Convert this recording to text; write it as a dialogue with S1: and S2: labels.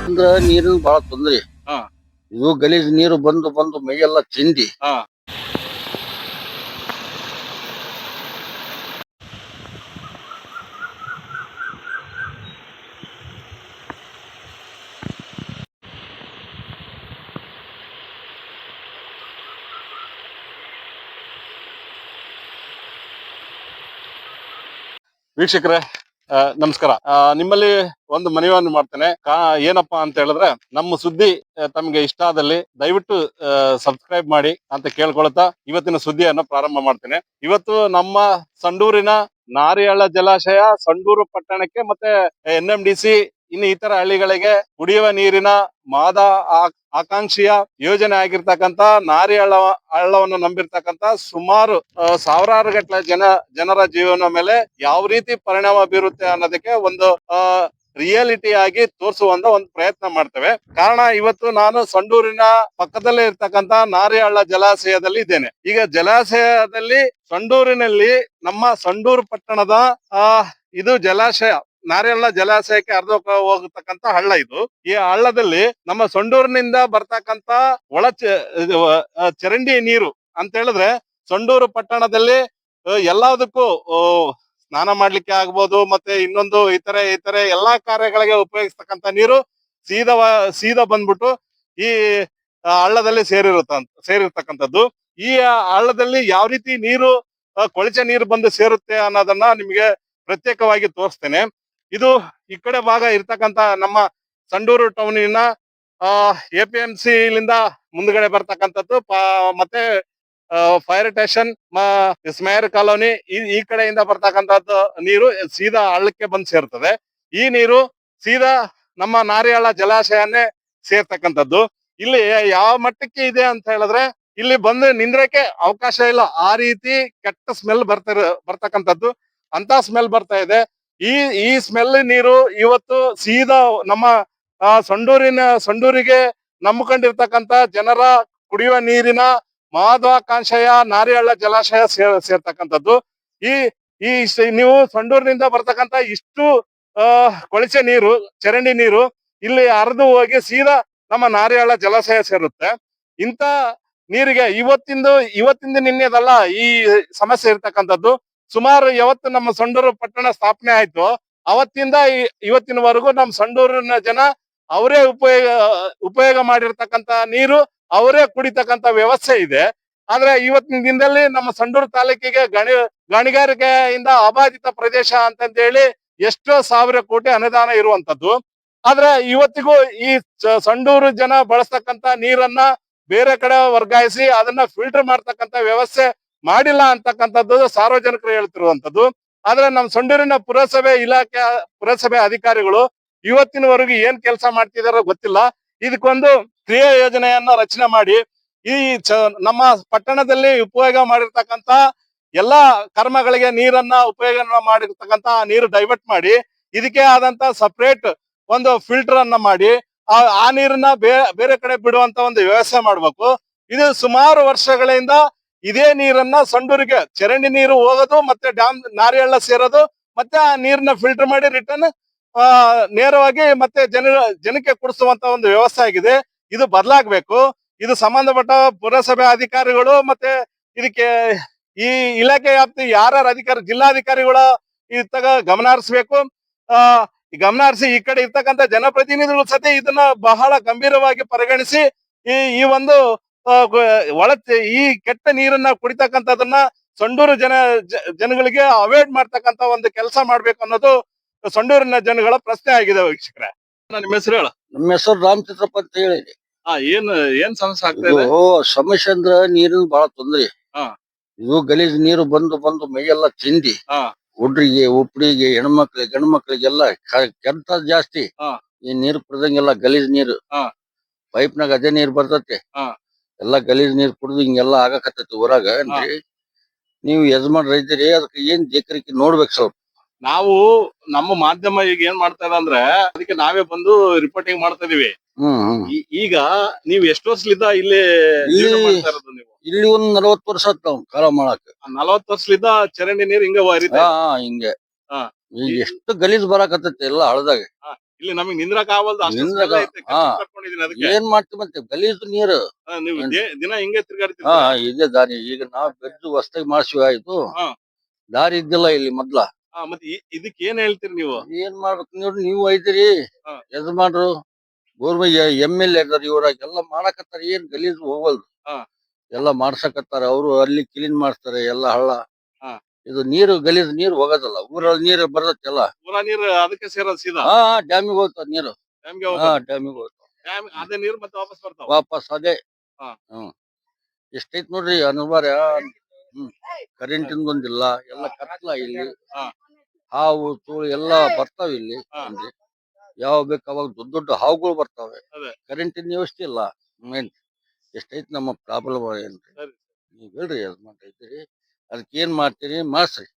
S1: ಅಂದ್ರ ನೀರಿನ ಬಾಳ ತೊಂದ್ರೆ.
S2: ಹಾ
S1: ಇದು ಗಲೀಜ್ ನೀರು ಬಂದು ಬಂದು ಮೈಯೆಲ್ಲ ಚಿಂದಿ.
S2: ಹಾ ವೀಕ್ಷಕರೇ, ನಮಸ್ಕಾರ. ನಿಮ್ಮಲ್ಲಿ ಒಂದು ಮನವಿಯನ್ನು ಮಾಡ್ತೇನೆ. ಏನಪ್ಪಾ ಅಂತ ಹೇಳಿದ್ರೆ, ನಮ್ಮ ಸುದ್ದಿ ತಮಗೆ ಇಷ್ಟ ಆದಲ್ಲಿ ದಯವಿಟ್ಟು ಸಬ್ಸ್ಕ್ರೈಬ್ ಮಾಡಿ ಅಂತ ಕೇಳ್ಕೊಳ್ತಾ ಇವತ್ತಿನ ಸುದ್ದಿಯನ್ನು ಪ್ರಾರಂಭ ಮಾಡ್ತೇನೆ. ಇವತ್ತು ನಮ್ಮ ಸಂಡೂರಿನ ನಾರಿಹಳ್ಳ ಜಲಾಶಯ, ಸಂಡೂರು ಪಟ್ಟಣಕ್ಕೆ ಮತ್ತೆ NMDC ಇನ್ನು ಇತರ ಹಳ್ಳಿಗಳಿಗೆ ಕುಡಿಯುವ ನೀರಿನ ಮಾದ ಆಕಾಂಕ್ಷಿಯ ಯೋಜನೆ ಆಗಿರ್ತಕ್ಕಂತ ಹಳ್ಳವನ್ನು ನಂಬಿರ್ತಕ್ಕಂತ ಸುಮಾರು ಸಾವಿರಾರು ಗಟ್ಟಲೆ ಜನರ ಜೀವನ ಮೇಲೆ ಯಾವ ರೀತಿ ಪರಿಣಾಮ ಬೀರುತ್ತೆ ಅನ್ನೋದಕ್ಕೆ ಒಂದು ರಿಯಾಲಿಟಿ ಆಗಿ ತೋರಿಸುವಂತ ಒಂದು ಪ್ರಯತ್ನ ಮಾಡ್ತೇವೆ. ಕಾರಣ, ಇವತ್ತು ನಾನು ಸಂಡೂರಿನ ಪಕ್ಕದಲ್ಲೇ ಇರ್ತಕ್ಕಂತ ನಾರಿಹಳ್ಳ ಜಲಾಶಯದಲ್ಲಿ ಇದ್ದೇನೆ. ಈಗ ಜಲಾಶಯದಲ್ಲಿ ಸಂಡೂರಿನಲ್ಲಿ ನಮ್ಮ ಸಂಡೂರು ಪಟ್ಟಣದ ಇದು ಜಲಾಶಯ, ನಾರಿಹಳ್ಳ ಜಲಾಶಯಕ್ಕೆ ಹೋಗತಕ್ಕಂತ ಹಳ್ಳ ಇದು. ಈ ಹಳ್ಳದಲ್ಲಿ ನಮ್ಮ ಸಂಡೂರಿನಿಂದ ಬರ್ತಕ್ಕಂತ ಚರಂಡಿ ನೀರು ಅಂತ ಹೇಳಿದ್ರೆ, ಸಂಡೂರು ಪಟ್ಟಣದಲ್ಲಿ ಎಲ್ಲದಕ್ಕೂ ಸ್ನಾನ ಮಾಡ್ಲಿಕ್ಕೆ ಆಗ್ಬೋದು, ಮತ್ತೆ ಇನ್ನೊಂದು ಇತರೆ ಎಲ್ಲಾ ಕಾರ್ಯಗಳಿಗೆ ಉಪಯೋಗಿಸ್ತಕ್ಕಂತ ನೀರು ಸೀದಾ ಬಂದ್ಬಿಟ್ಟು ಈ ಹಳ್ಳದಲ್ಲಿ ಸೇರಿರ್ತಕ್ಕಂಥದ್ದು. ಈ ಹಳ್ಳದಲ್ಲಿ ಯಾವ ರೀತಿ ನೀರು ಕೊಳಚೆ ನೀರು ಬಂದು ಸೇರುತ್ತೆ ಅನ್ನೋದನ್ನ ನಿಮಗೆ ಪ್ರತ್ಯೇಕವಾಗಿ ತೋರಿಸ್ತೇನೆ. ಇದು ಈ ಕಡೆ ಭಾಗ ಇರ್ತಕ್ಕಂತ ನಮ್ಮ ಸಂಡೂರು ಟೌನಿನ APMC ಲಿಂದ ಮುಂದ್ಗಡೆ ಬರ್ತಕ್ಕಂಥದ್ದು, ಮತ್ತೆ ಫೈರ್ ಸ್ಟೇಷನ್, ಸ್ಮೈರ್ ಕಾಲೋನಿ ಈ ಕಡೆಯಿಂದ ಬರ್ತಕ್ಕಂಥದ್ದು ನೀರು ಸೀದಾ ಹಳ್ಳಕ್ಕೆ ಬಂದು ಸೇರ್ತದೆ. ಈ ನೀರು ಸೀದಾ ನಮ್ಮ ನಾರಿಹಳ್ಳ ಜಲಾಶಯನೇ ಸೇರ್ತಕ್ಕಂಥದ್ದು. ಇಲ್ಲಿ ಯಾವ ಮಟ್ಟಕ್ಕೆ ಇದೆ ಅಂತ ಹೇಳಿದ್ರೆ, ಇಲ್ಲಿ ಬಂದು ನಿಂದ್ರಕ್ಕೆ ಅವಕಾಶ ಇಲ್ಲ, ಆ ರೀತಿ ಕೆಟ್ಟ ಸ್ಮೆಲ್ ಬರ್ತಕ್ಕಂಥದ್ದು, ಅಂತ ಸ್ಮೆಲ್ ಬರ್ತಾ ಇದೆ. ಈ ಸ್ಮೆಲ್ ನೀರು ಇವತ್ತು ಸೀದಾ ನಮ್ಮ ಸಂಡೂರಿಗೆ ನಂಬಿಕೊಂಡಿರ್ತಕ್ಕಂತ ಜನರ ಕುಡಿಯುವ ನೀರಿನ ಮಹತ್ವಾಕಾಂಕ್ಷೆಯ ನಾರಿಹಳ್ಳ ಜಲಾಶಯ ಸೇರ್ತಕ್ಕಂಥದ್ದು. ಈ ನೀವು ಸಂಡೂರಿನಿಂದ ಬರ್ತಕ್ಕಂತ ಇಷ್ಟು ಕೊಳಚೆ ನೀರು, ಚರಂಡಿ ನೀರು ಇಲ್ಲಿ ಹರಿದು ಹೋಗಿ ಸೀದಾ ನಮ್ಮ ನಾರಿಹಳ್ಳ ಜಲಾಶಯ ಸೇರುತ್ತೆ. ಇಂತ ನೀರಿಗೆ ಇವತ್ತಿಂದ ನಿನ್ನೆದಲ್ಲ ಈ ಸಮಸ್ಯೆ ಇರ್ತಕ್ಕಂಥದ್ದು. ಸುಮಾರು ಯಾವತ್ತು ನಮ್ಮ ಸಂಡೂರು ಪಟ್ಟಣ ಸ್ಥಾಪನೆ ಆಯ್ತು ಅವತ್ತಿಂದ ಇವತ್ತಿನವರೆಗೂ ನಮ್ಮ ಸಂಡೂರಿನ ಜನ ಅವರೇ ಉಪಯೋಗ ಮಾಡಿರ್ತಕ್ಕಂತ ನೀರು ಅವರೇ ಕುಡಿತಕ್ಕಂತ ವ್ಯವಸ್ಥೆ ಇದೆ. ಆದ್ರೆ ಇವತ್ತಿನ ದಿನದಲ್ಲಿ ನಮ್ಮ ಸಂಡೂರು ತಾಲೂಕಿಗೆ ಗಣಿಗಾರಿಕೆಯಿಂದ ಅಬಾಧಿತ ಪ್ರದೇಶ ಅಂತಂದೇಳಿ ಎಷ್ಟೋ ಸಾವಿರ ಕೋಟಿ ಅನುದಾನ ಇರುವಂತದ್ದು. ಆದ್ರೆ ಇವತ್ತಿಗೂ ಈ ಸಂಡೂರು ಜನ ಬಳಸ್ತಕ್ಕಂತ ನೀರನ್ನ ಬೇರೆ ಕಡೆ ವರ್ಗಾಯಿಸಿ ಅದನ್ನ ಫಿಲ್ಟರ್ ಮಾಡ್ತಕ್ಕಂತ ವ್ಯವಸ್ಥೆ ಮಾಡಿಲ್ಲ ಅಂತಕ್ಕಂಥದ್ದು ಸಾರ್ವಜನಿಕರು ಹೇಳ್ತಿರುವಂತದ್ದು. ಆದ್ರೆ ನಮ್ಮ ಸಂಡೂರಿನ ಪುರಸಭೆ ಅಧಿಕಾರಿಗಳು ಇವತ್ತಿನವರೆಗೂ ಏನ್ ಕೆಲಸ ಮಾಡ್ತಿದಾರೋ ಗೊತ್ತಿಲ್ಲ. ಇದಕ್ಕೊಂದು ಕ್ರಿಯಾ ಯೋಜನೆಯನ್ನ ರಚನೆ ಮಾಡಿ ಈ ನಮ್ಮ ಪಟ್ಟಣದಲ್ಲಿ ಉಪಯೋಗ ಮಾಡಿರ್ತಕ್ಕಂತ ಎಲ್ಲಾ ಕರ್ಮಗಳಿಗೆ ನೀರನ್ನ ಉಪಯೋಗ ಮಾಡಿರ್ತಕ್ಕಂತ ನೀರು ಡೈವರ್ಟ್ ಮಾಡಿ ಇದಕ್ಕೆ ಆದಂತ ಸಪರೇಟ್ ಒಂದು ಫಿಲ್ಟರ್ ಅನ್ನ ಮಾಡಿ ಆ ನೀರನ್ನ ಬೇರೆ ಕಡೆ ಬಿಡುವಂತ ಒಂದು ವ್ಯವಸ್ಥೆ ಮಾಡ್ಬೇಕು. ಇದು ಸುಮಾರು ವರ್ಷಗಳಿಂದ ಇದೇ ನೀರನ್ನ ಸಂಡೂರಿಗೆ ಚರಂಡಿ ನೀರು ಹೋಗೋದು, ಮತ್ತೆ ಡ್ಯಾಮ್ ನಾರಿಹಳ್ಳ ಸೇರೋದು, ಮತ್ತೆ ಆ ನೀರನ್ನ ಫಿಲ್ಟರ್ ಮಾಡಿ ರಿಟರ್ನ್ ನೇರವಾಗಿ ಮತ್ತೆ ಜನಕ್ಕೆ ಕುಡಿಸುವಂತ ಒಂದು ವ್ಯವಸ್ಥೆ ಆಗಿದೆ. ಇದು ಬದಲಾಗಬೇಕು. ಇದು ಸಂಬಂಧಪಟ್ಟ ಪುರಸಭೆ ಅಧಿಕಾರಿಗಳು ಮತ್ತೆ ಇದಕ್ಕೆ ಈ ಇಲಾಖೆ ವ್ಯಾಪ್ತಿ ಯಾರ್ಯಾರು ಜಿಲ್ಲಾಧಿಕಾರಿಗಳು ಇತ್ತಾಗ ಗಮನ ಹರಿಸ್ಬೇಕು. ಗಮನ ಹರಿಸಿ ಈ ಕಡೆ ಇರ್ತಕ್ಕಂಥ ಜನಪ್ರತಿನಿಧಿಗಳು ಸತಿ ಇದನ್ನ ಬಹಳ ಗಂಭೀರವಾಗಿ ಪರಿಗಣಿಸಿ ಈ ಒಂದು ಈ ಕೆಟ್ಟ ನೀರನ್ನ ಕುಡಿತಕ್ಕಂಥದನ್ನ ಸಂಡೂರು ಜನಗಳಿಗೆ ಅವಾಯ್ಡ್ ಮಾಡ್ತಕ್ಕಂತ ಒಂದು ಕೆಲಸ ಮಾಡ್ಬೇಕು ಅನ್ನೋದು ಸಂಡೂರಿನ ಜನಗಳ ಪ್ರಶ್ನೆ ಆಗಿದೆ. ವೀಕ್ಷಕರೇ, ನಿಮ್ಮ ಹೆಸರು ಹೇಳ.
S1: ನಮ್ಮ ಹೆಸರು ರಾಮಚಂದ್ರಪ್ಪ ಅಂತ ಹೇಳಿ.
S2: ಏನ್ ಸಮಸ್ಯೆ ಆಗ್ತಾ ಇದೆ?
S1: ಸಮಸ್ಯೆ ಅಂದ್ರ ನೀರಿನ ಬಾಳ ತೊಂದ್ರೆ. ಇದು ಗಲೀಜ್ ನೀರು ಬಂದು ಬಂದು ಮೈಯೆಲ್ಲ ಚಿಂದಿ. ಹುಡ್ರಿಗೆ, ಉಪ್ಪಿಗೆ, ಹೆಣ್ಮಕ್ಳಿಗೆ, ಗಂಡು ಮಕ್ಳಿಗೆಲ್ಲ ಕೆಟ್ಟ ಜಾಸ್ತಿ. ಈ ನೀರು ಕುಡ್ದಂಗೆಲ್ಲ ಗಲೀಜ್ ನೀರು. ಪೈಪ್ನಾಗ ಅದೇ ನೀರ್ ಬರ್ತೈತಿ. ಎಲ್ಲಾ ಗಲೀಜ್ ನೀರ್ ಕುಡ್ದು ಹಿಂಗೆಲ್ಲಾ ಆಗಕತ್ತೈತಿ ಊರಾಗ. ನೀವು ಯಜಮಾನ್ ರೈತರಿ, ಅದಕ್ಕೆ ಏನ್ ಜೇಕರಿಕೆ ನೋಡ್ಬೇಕು ಸ್ವಲ್ಪ.
S2: ನಾವು ನಮ್ಮ ಮಾಧ್ಯಮ ಈಗ ಏನ್ ಮಾಡ್ತಾ ಇಲ್ಲ ಅಂದ್ರೆ ಅದಕ್ಕೆ ನಾವೇ ಬಂದು ರಿಪೋರ್ಟಿಂಗ್ ಮಾಡ್ತಾ ಇದೀವಿ. ಈಗ ನೀವ್ ಎಷ್ಟು ವರ್ಷಲಿದ್ದ ಇಲ್ಲಿ ಮಾಡ್ತಾ ಇರೋದು? ನೀವು
S1: ಇಲ್ಲಿ ಒಂದ್ 40 ವರ್ಷ ಆತ್ ನಾವು ಕಾಲ ಮಾಡಾಕ.
S2: 40 ವರ್ಷಲಿದ್ದ ಚರಂಡಿ ನೀರ್ ಹಿಂಗ
S1: ಹಿಂಗೆ. ಈಗ ಎಷ್ಟು ಗಲೀಜ್ ಬರಾಕತ್ತೈತಿ ಎಲ್ಲ ಹಳದಾಗ.
S2: ಇಲ್ಲಿ ನಮಗ್ ನಿಂದ್ರಕ್ ಆಗವಲ್ದು ಅಷ್ಟು
S1: ನಿಂದ್ರಕ್
S2: smell ಐತೆ,
S1: ಹಾ.
S2: ಕಚ್ಚಿಗ್ ಕಟ್ಕೊಂಡಿದೀನಿ ಅದಕ್ಕೆ.
S1: ಏನ್ ಮಾಡ್ತೀವಿ ಮತ್ತೆ ಗಲೀಜು ನೀರು.
S2: ನೀವು ದಿನ ಹಿಂಗೆ ತಿರ್ಗಾಡ್ತೀರಿ.
S1: ಹಾ ಇದೇ ದಾರಿ. ಈಗ ನಾವ್ ಬೆದ್ದು ಹೊಸ್ದಾಗಿ ಮಾಡ್ಸಿವಿ ಆಯ್ತು.
S2: ಹಾ.
S1: ದಾರಿ ಇದ್ದಿಲ್ಲ ಇಲ್ಲಿ ಮೊದ್ಲ.
S2: ಮತ್ತೆ ಇದಕ್ ಏನ್ ಹೇಳ್ತೀರಿ ನೀವು?
S1: ಏನ್ ಮಾಡ್ಬೇಕು ನೀವು ಐದಿರಿ
S2: ಹಾ.
S1: ಯಜಮಾನ್ರು MLA ಇದಾರ, ಇವ್ರಾಗೆಲ್ಲ ಮಾಡಕತ್ತಾರ. ಏನ್ ಗಲೀಜು ಹೋಗಲ್ದು.
S2: ಹಾ.
S1: ಎಲ್ಲ ಮಾಡ್ಸಕತ್ತಾರ. ಅವ್ರು ಅಲ್ಲಿ ಕ್ಲೀನ್ ಮಾಡ್ತಾರೆ ಎಲ್ಲ ಹಳ್ಳ.
S2: ಹಾ.
S1: ಇದು ನೀರು ಗಲೀಜ್ ನೀರು ಹೋಗೋದಲ್ಲ. ಊರಲ್ಲಿ ನೀರು ಬರ್ತಲ್ಲ.
S2: ಪೂರ ನೀರು ಅದಕ್ಕೆ ಸೇರೋದು ಸೀದಾ
S1: ಹಾ ಡ್ಯಾಮಿಗೆ ಹೋಗ್ತಾವ ನೀರು.
S2: ಡ್ಯಾಮ್ಗೆ
S1: ಹಾ
S2: ಹೋಗೋದು.
S1: ಡ್ಯಾಮಿಗೆ ಹೋಗ್ತಾವ
S2: ಅದೇ ನೀರು ಮತ್ತೆ ವಾಪಸ್ ಬರ್ತಾವ.
S1: ವಾಪಸ್ ಅದೇ.
S2: ಹಾ.
S1: ಹ್ಮ್ ಎಷ್ಟೈತ್ ನೋಡ್ರಿ ಅನಿವಾರ್ಯ. ಕರೆಂಟಿಂದ ಬಂದಿಲ್ಲ, ಎಲ್ಲ ಕತ್ಲ ಇಲ್ಲಿ.
S2: ಹಾ.
S1: ಹಾವು ತೂಳು ಎಲ್ಲ ಬರ್ತಾವ ಇಲ್ಲಿ.
S2: ಹಾ.
S1: ಅಂದ್ರೆ ಯಾವ ಬೇಕು ಅವಾಗ ದೊಡ್ಡ ದೊಡ್ಡ ಹಾವುಗಳು ಬರ್ತಾವೆ.
S2: ಅದೇ.
S1: ಕರೆಂಟಿನ ವ್ಯವಸ್ಥೆ ಇಲ್ಲ. ಮೇನ್ ಎಷ್ಟೈತ್ ನಮ್ಮ ಪ್ರಾಬ್ಲಮ್ ಏನ್ರಿ.
S2: ಸರಿ.
S1: ನೀವ್ ಹೇಳ್ರಿ ಯಜಮಾನ್ರ ಐತಿರಿ, ಅದಕ್ಕೆ ಏನ್ ಮಾಡ್ತೀರಿ ಮಾಡ್ಸ್ರಿ.